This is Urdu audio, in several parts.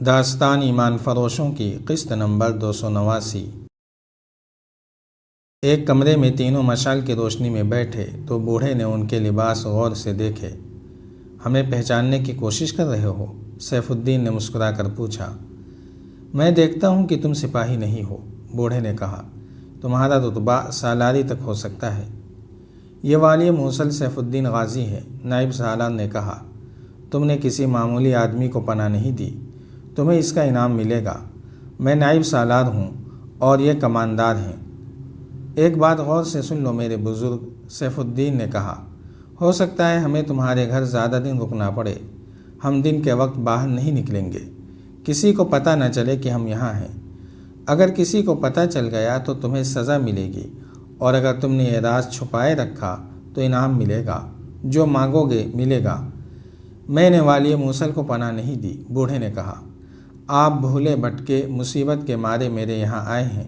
داستان ایمان فروشوں کی قسط نمبر 289۔ ایک کمرے میں تینوں مشعل کی روشنی میں بیٹھے تو بوڑھے نے ان کے لباس غور سے دیکھے۔ ہمیں پہچاننے کی کوشش کر رہے ہو؟ سیف الدین نے مسکرا کر پوچھا۔ میں دیکھتا ہوں کہ تم سپاہی نہیں ہو، بوڑھے نے کہا۔ تمہارا رتبہ سالاری تک ہو سکتا ہے۔ یہ والی موصل سیف الدین غازی ہے، نائب سالار نے کہا۔ تم نے کسی معمولی آدمی کو پناہ نہیں دی، تمہیں اس کا انعام ملے گا۔ میں نائب سالار ہوں اور یہ کماندار ہیں۔ ایک بات غور سے سن لو میرے بزرگ، سیف الدین نے کہا۔ ہو سکتا ہے ہمیں تمہارے گھر زیادہ دن رکنا پڑے۔ ہم دن کے وقت باہر نہیں نکلیں گے، کسی کو پتہ نہ چلے کہ ہم یہاں ہیں۔ اگر کسی کو پتہ چل گیا تو تمہیں سزا ملے گی، اور اگر تم نے یہ راز چھپائے رکھا تو انعام ملے گا، جو مانگو گے ملے گا۔ میں نے والی موصل کو پناہ نہیں دی، بوڑھے نے کہا۔ آپ بھولے بھٹکے مصیبت کے مارے میرے یہاں آئے ہیں،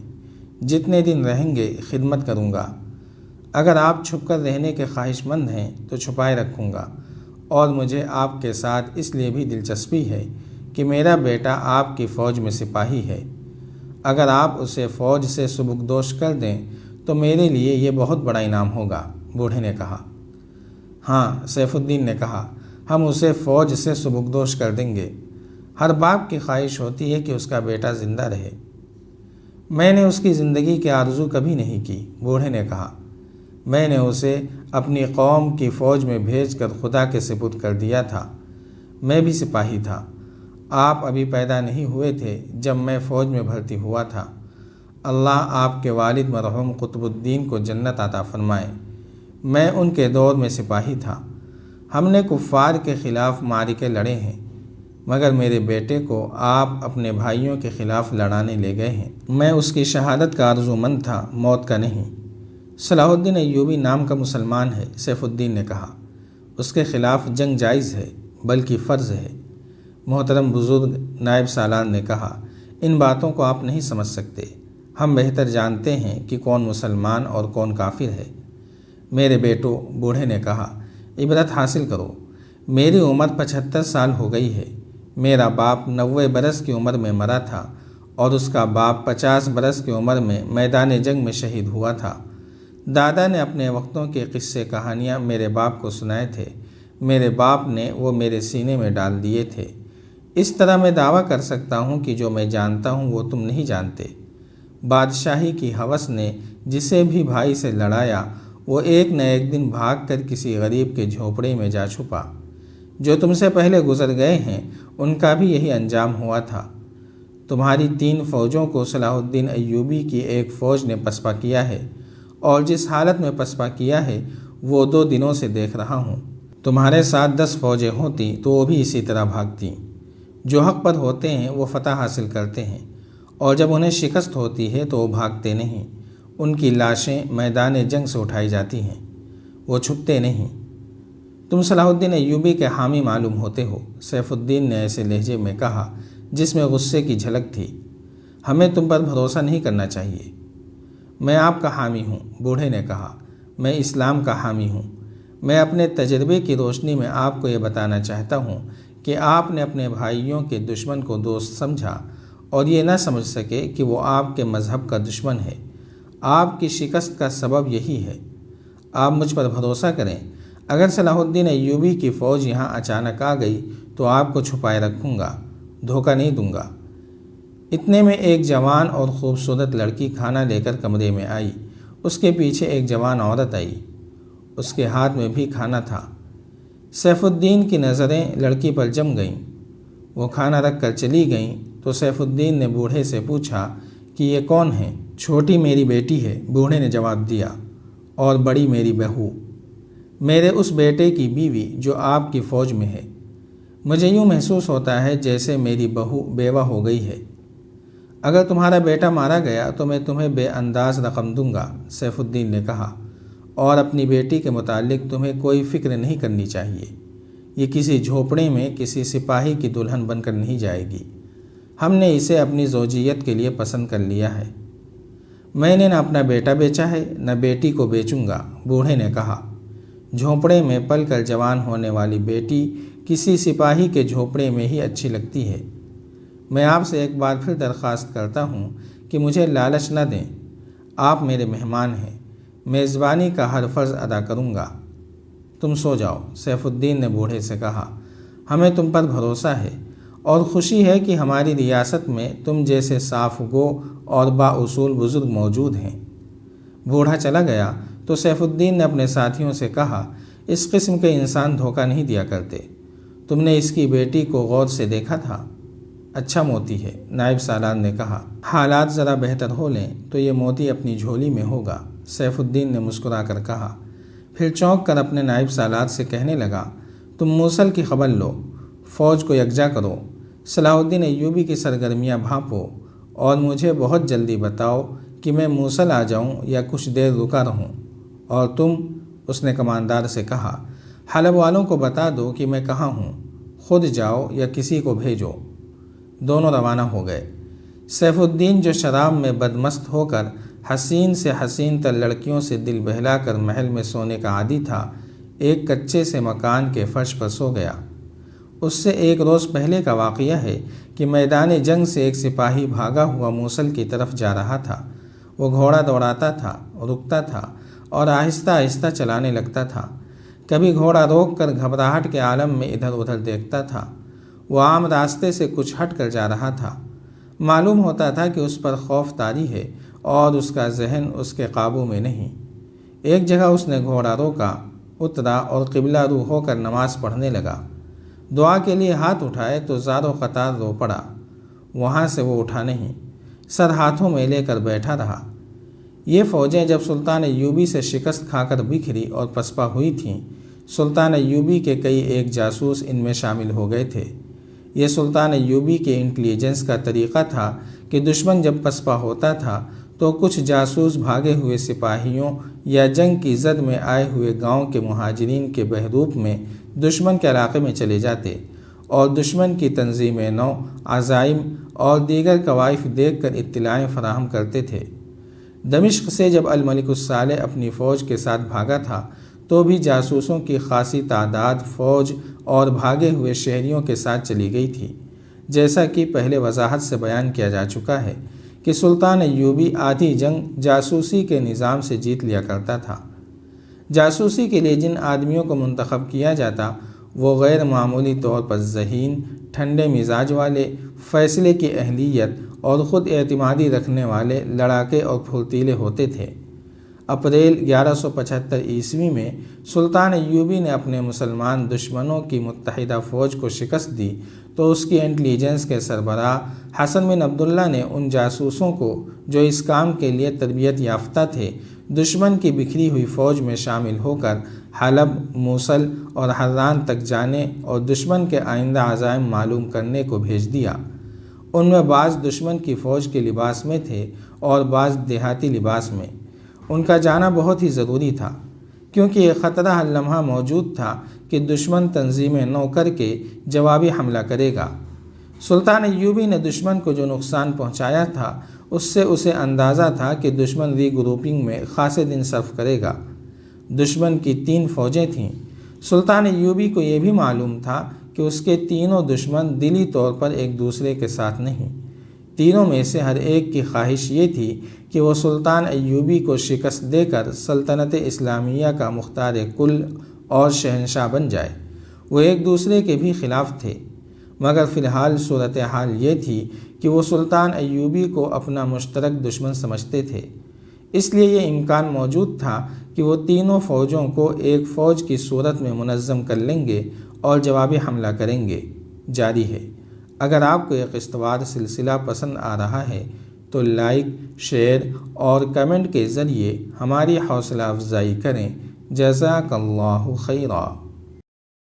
جتنے دن رہیں گے خدمت کروں گا۔ اگر آپ چھپ کر رہنے کے خواہش مند ہیں تو چھپائے رکھوں گا، اور مجھے آپ کے ساتھ اس لیے بھی دلچسپی ہے کہ میرا بیٹا آپ کی فوج میں سپاہی ہے۔ اگر آپ اسے فوج سے سبکدوش کر دیں تو میرے لیے یہ بہت بڑا انعام ہوگا، بوڑھے نے کہا۔ ہاں، سیف الدین نے کہا، ہم اسے فوج سے سبکدوش کر دیں گے۔ ہر باپ کی خواہش ہوتی ہے کہ اس کا بیٹا زندہ رہے۔ میں نے اس کی زندگی کی آرزو کبھی نہیں کی، بوڑھے نے کہا۔ میں نے اسے اپنی قوم کی فوج میں بھیج کر خدا کے سپرد کر دیا تھا۔ میں بھی سپاہی تھا۔ آپ ابھی پیدا نہیں ہوئے تھے جب میں فوج میں بھرتی ہوا تھا۔ اللہ آپ کے والد مرحوم قطب الدین کو جنت عطا فرمائے۔ میں ان کے دور میں سپاہی تھا۔ ہم نے کفار کے خلاف معرکے لڑے ہیں، مگر میرے بیٹے کو آپ اپنے بھائیوں کے خلاف لڑانے لے گئے ہیں۔ میں اس کی شہادت کا آرزو مند تھا، موت کا نہیں۔ صلاح الدین ایوبی نام کا مسلمان ہے، سیف الدین نے کہا۔ اس کے خلاف جنگ جائز ہے، بلکہ فرض ہے۔ محترم بزرگ، نائب سالار نے کہا، ان باتوں کو آپ نہیں سمجھ سکتے۔ ہم بہتر جانتے ہیں کہ کون مسلمان اور کون کافر ہے۔ میرے بیٹو، بوڑھے نے کہا، عبرت حاصل کرو۔ میری عمر 75 سال ہو گئی ہے۔ میرا باپ 90 برس کی عمر میں مرا تھا، اور اس کا باپ 50 برس کی عمر میں میدان جنگ میں شہید ہوا تھا۔ دادا نے اپنے وقتوں کے قصے کہانیاں میرے باپ کو سنائے تھے۔ میرے باپ نے وہ میرے سینے میں ڈال دیے تھے۔ اس طرح میں دعویٰ کر سکتا ہوں کہ جو میں جانتا ہوں وہ تم نہیں جانتے۔ بادشاہی کی ہوس نے جسے بھی بھائی سے لڑایا، وہ ایک نہ ایک دن بھاگ کر کسی غریب کے جھونپڑے میں جا چھپا۔ جو تم سے پہلے گزر گئے ہیں ان کا بھی یہی انجام ہوا تھا۔ تمہاری 3 فوجوں کو صلاح الدین ایوبی کی ایک فوج نے پسپا کیا ہے، اور جس حالت میں پسپا کیا ہے وہ 2 دنوں سے دیکھ رہا ہوں۔ تمہارے ساتھ 10 فوجیں ہوتی تو وہ بھی اسی طرح بھاگتیں۔ جو حق پر ہوتے ہیں وہ فتح حاصل کرتے ہیں، اور جب انہیں شکست ہوتی ہے تو وہ بھاگتے نہیں۔ ان کی لاشیں میدان جنگ سے اٹھائی جاتی ہیں، وہ چھپتے نہیں۔ تم صلاح الدین ایوبی کے حامی معلوم ہوتے ہو، سیف الدین نے ایسے لہجے میں کہا جس میں غصے کی جھلک تھی۔ ہمیں تم پر بھروسہ نہیں کرنا چاہیے۔ میں آپ کا حامی ہوں، بوڑھے نے کہا۔ میں اسلام کا حامی ہوں۔ میں اپنے تجربے کی روشنی میں آپ کو یہ بتانا چاہتا ہوں کہ آپ نے اپنے بھائیوں کے دشمن کو دوست سمجھا، اور یہ نہ سمجھ سکے کہ وہ آپ کے مذہب کا دشمن ہے۔ آپ کی شکست کا سبب یہی ہے۔ آپ مجھ پر بھروسہ کریں۔ اگر صلاح الدین ایوبی کی فوج یہاں اچانک آ گئی تو آپ کو چھپائے رکھوں گا، دھوکہ نہیں دوں گا۔ اتنے میں ایک جوان اور خوبصورت لڑکی کھانا لے کر کمرے میں آئی۔ اس کے پیچھے ایک جوان عورت آئی، اس کے ہاتھ میں بھی کھانا تھا۔ سیف الدین کی نظریں لڑکی پر جم گئیں۔ وہ کھانا رکھ کر چلی گئیں تو سیف الدین نے بوڑھے سے پوچھا کہ یہ کون ہے؟ چھوٹی میری بیٹی ہے، بوڑھے نے جواب دیا، اور بڑی میری بہو، میرے اس بیٹے کی بیوی جو آپ کی فوج میں ہے۔ مجھے یوں محسوس ہوتا ہے جیسے میری بہو بیوہ ہو گئی ہے۔ اگر تمہارا بیٹا مارا گیا تو میں تمہیں بے انداز رقم دوں گا، سیف الدین نے کہا، اور اپنی بیٹی کے متعلق تمہیں کوئی فکر نہیں کرنی چاہیے۔ یہ کسی جھونپڑے میں کسی سپاہی کی دلہن بن کر نہیں جائے گی۔ ہم نے اسے اپنی زوجیت کے لیے پسند کر لیا ہے۔ میں نے نہ اپنا بیٹا بیچا ہے، نہ بیٹی کو بیچوں گا، بوڑھے نے کہا۔ جھونپڑے میں پل کر جوان ہونے والی بیٹی کسی سپاہی کے جھونپڑے میں ہی اچھی لگتی ہے۔ میں آپ سے ایک بار پھر درخواست کرتا ہوں کہ مجھے لالچ نہ دیں۔ آپ میرے مہمان ہیں، میزبانی کا ہر فرض ادا کروں گا۔ تم سو جاؤ، سیف الدین نے بوڑھے سے کہا۔ ہمیں تم پر بھروسہ ہے اور خوشی ہے کہ ہماری ریاست میں تم جیسے صاف گو اور بااصول بزرگ موجود ہیں۔ بوڑھا چلا گیا تو سیف الدین نے اپنے ساتھیوں سے کہا، اس قسم کے انسان دھوکہ نہیں دیا کرتے۔ تم نے اس کی بیٹی کو غور سے دیکھا تھا؟ اچھا موتی ہے، نائب سالار نے کہا۔ حالات ذرا بہتر ہو لیں تو یہ موتی اپنی جھولی میں ہوگا، سیف الدین نے مسکرا کر کہا۔ پھر چونک کر اپنے نائب سالار سے کہنے لگا، تم موصل کی خبر لو، فوج کو یکجا کرو، صلاح الدین ایوبی کی سرگرمیاں بھانپو اور مجھے بہت جلدی بتاؤ کہ میں موصل آ جاؤں یا کچھ دیر رکا رہوں۔ اور تم، اس نے کماندار سے کہا، حلب والوں کو بتا دو کہ میں کہاں ہوں، خود جاؤ یا کسی کو بھیجو۔ دونوں روانہ ہو گئے۔ سیف الدین جو شراب میں بدمست ہو کر حسین سے حسین تر لڑکیوں سے دل بہلا کر محل میں سونے کا عادی تھا، ایک کچے سے مکان کے فرش پر سو گیا۔ اس سے ایک روز پہلے کا واقعہ ہے کہ میدان جنگ سے ایک سپاہی بھاگا ہوا موصل کی طرف جا رہا تھا۔ وہ گھوڑا دوڑاتا تھا، رکتا تھا اور آہستہ آہستہ چلانے لگتا تھا۔ کبھی گھوڑا روک کر گھبراہٹ کے عالم میں ادھر ادھر دیکھتا تھا۔ وہ عام راستے سے کچھ ہٹ کر جا رہا تھا۔ معلوم ہوتا تھا کہ اس پر خوف طاری ہے اور اس کا ذہن اس کے قابو میں نہیں۔ ایک جگہ اس نے گھوڑا روکا، اترا اور قبلہ رو ہو کر نماز پڑھنے لگا۔ دعا کے لیے ہاتھ اٹھائے تو زار و قطار رو پڑا۔ وہاں سے وہ اٹھا نہیں، سر ہاتھوں میں لے کر بیٹھا رہا۔ یہ فوجیں جب سلطان ایوبی سے شکست کھا کر بکھری اور پسپا ہوئی تھیں، سلطان ایوبی کے کئی ایک جاسوس ان میں شامل ہو گئے تھے۔ یہ سلطان ایوبی کے انٹیلیجنس کا طریقہ تھا کہ دشمن جب پسپا ہوتا تھا تو کچھ جاسوس بھاگے ہوئے سپاہیوں یا جنگ کی زد میں آئے ہوئے گاؤں کے مہاجرین کے بہروپ میں دشمن کے علاقے میں چلے جاتے اور دشمن کی تنظیم نو، عزائم اور دیگر کوائف دیکھ کر اطلاعیں فراہم کرتے تھے۔ دمشق سے جب الملک الصالح اپنی فوج کے ساتھ بھاگا تھا تو بھی جاسوسوں کی خاصی تعداد فوج اور بھاگے ہوئے شہریوں کے ساتھ چلی گئی تھی۔ جیسا کہ پہلے وضاحت سے بیان کیا جا چکا ہے کہ سلطان ایوبی آدھی جنگ جاسوسی کے نظام سے جیت لیا کرتا تھا۔ جاسوسی کے لیے جن آدمیوں کو منتخب کیا جاتا وہ غیر معمولی طور پر ذہین، ٹھنڈے مزاج والے، فیصلے کی اہلیت اور خود اعتمادی رکھنے والے لڑاکے اور پھرتیلے ہوتے تھے۔ اپریل 1175 عیسوی میں سلطان ایوبی نے اپنے مسلمان دشمنوں کی متحدہ فوج کو شکست دی تو اس کی انٹیلیجنس کے سربراہ حسن بن عبداللہ نے ان جاسوسوں کو جو اس کام کے لیے تربیت یافتہ تھے دشمن کی بکھری ہوئی فوج میں شامل ہو کر حلب، موصل اور حران تک جانے اور دشمن کے آئندہ عزائم معلوم کرنے کو بھیج دیا۔ ان میں بعض دشمن کی فوج کے لباس میں تھے اور بعض دیہاتی لباس میں۔ ان کا جانا بہت ہی ضروری تھا کیونکہ یہ خطرہ ہر لمحہ موجود تھا کہ دشمن تنظیمیں نو کر کے جوابی حملہ کرے گا۔ سلطان ایوبی نے دشمن کو جو نقصان پہنچایا تھا اس سے اسے اندازہ تھا کہ دشمن ری گروپنگ میں خاصے دن صرف کرے گا۔ دشمن کی 3 فوجیں تھیں۔ سلطان ایوبی کو یہ بھی معلوم تھا کہ اس کے تینوں دشمن دلی طور پر ایک دوسرے کے ساتھ نہیں۔ تینوں میں سے ہر ایک کی خواہش یہ تھی کہ وہ سلطان ایوبی کو شکست دے کر سلطنت اسلامیہ کا مختار کل اور شہنشاہ بن جائے۔ وہ ایک دوسرے کے بھی خلاف تھے، مگر فی الحال صورتحال یہ تھی کہ وہ سلطان ایوبی کو اپنا مشترک دشمن سمجھتے تھے۔ اس لیے یہ امکان موجود تھا کہ وہ تینوں فوجوں کو ایک فوج کی صورت میں منظم کر لیں گے اور جوابی حملہ کریں گے۔ جاری ہے۔ اگر آپ کو یہ قسط وار سلسلہ پسند آ رہا ہے تو لائک، شیئر اور کمنٹ کے ذریعے ہماری حوصلہ افزائی کریں۔ جزاک اللہ خیرا۔